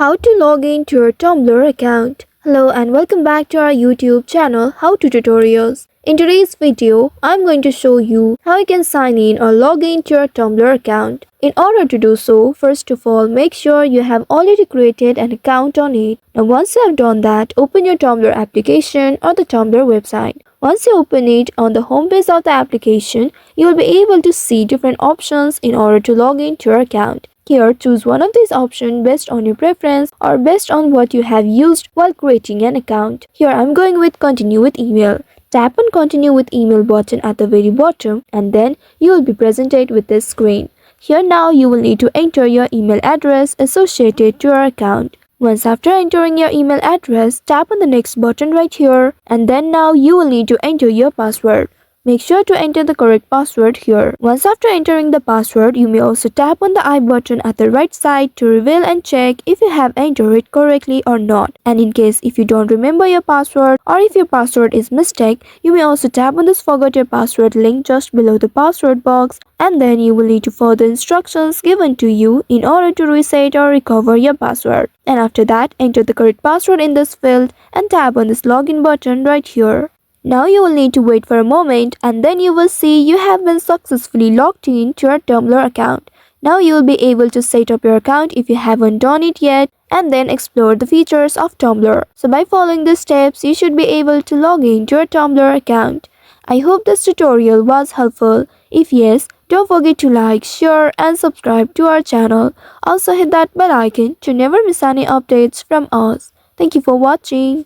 How to log in to your Tumblr account. Hello and welcome back to our YouTube channel How to Tutorials. In today's video, I'm going to show you how you can sign in or log in to your Tumblr account. In order to do so, first of all, make sure you have already created an account on it. Now once you have done that, open your Tumblr application or the Tumblr website. Once you open it, on the home page of the application, you will be able to see different options in order to log in to your account. Here, choose one of these options based on your preference or based on what you have used while creating an account. Here, I'm going with Continue with Email. Tap on Continue with Email button at the very bottom and then you will be presented with this screen. Here now, you will need to enter your email address associated to your account. Once after entering your email address, tap on the next button right here and then now you will need to enter your password. Make sure to enter the correct password here. Once after entering the password, you may also tap on the I button at the right side to reveal and check if you have entered it correctly or not. And in case if you don't remember your password or if your password is mistake, you may also tap on this forgot your password link just below the password box and then you will need to follow the instructions given to you in order to reset or recover your password. And after that, enter the correct password in this field and tap on this login button right here. Now you will need to wait for a moment and then you will see you have been successfully logged in to your Tumblr account. Now you will be able to set up your account if you haven't done it yet and then explore the features of Tumblr. So by following these steps, you should be able to log in to your Tumblr account. I hope this tutorial was helpful. If yes, don't forget to like, share and subscribe to our channel. Also hit that bell icon to never miss any updates from us. Thank you for watching.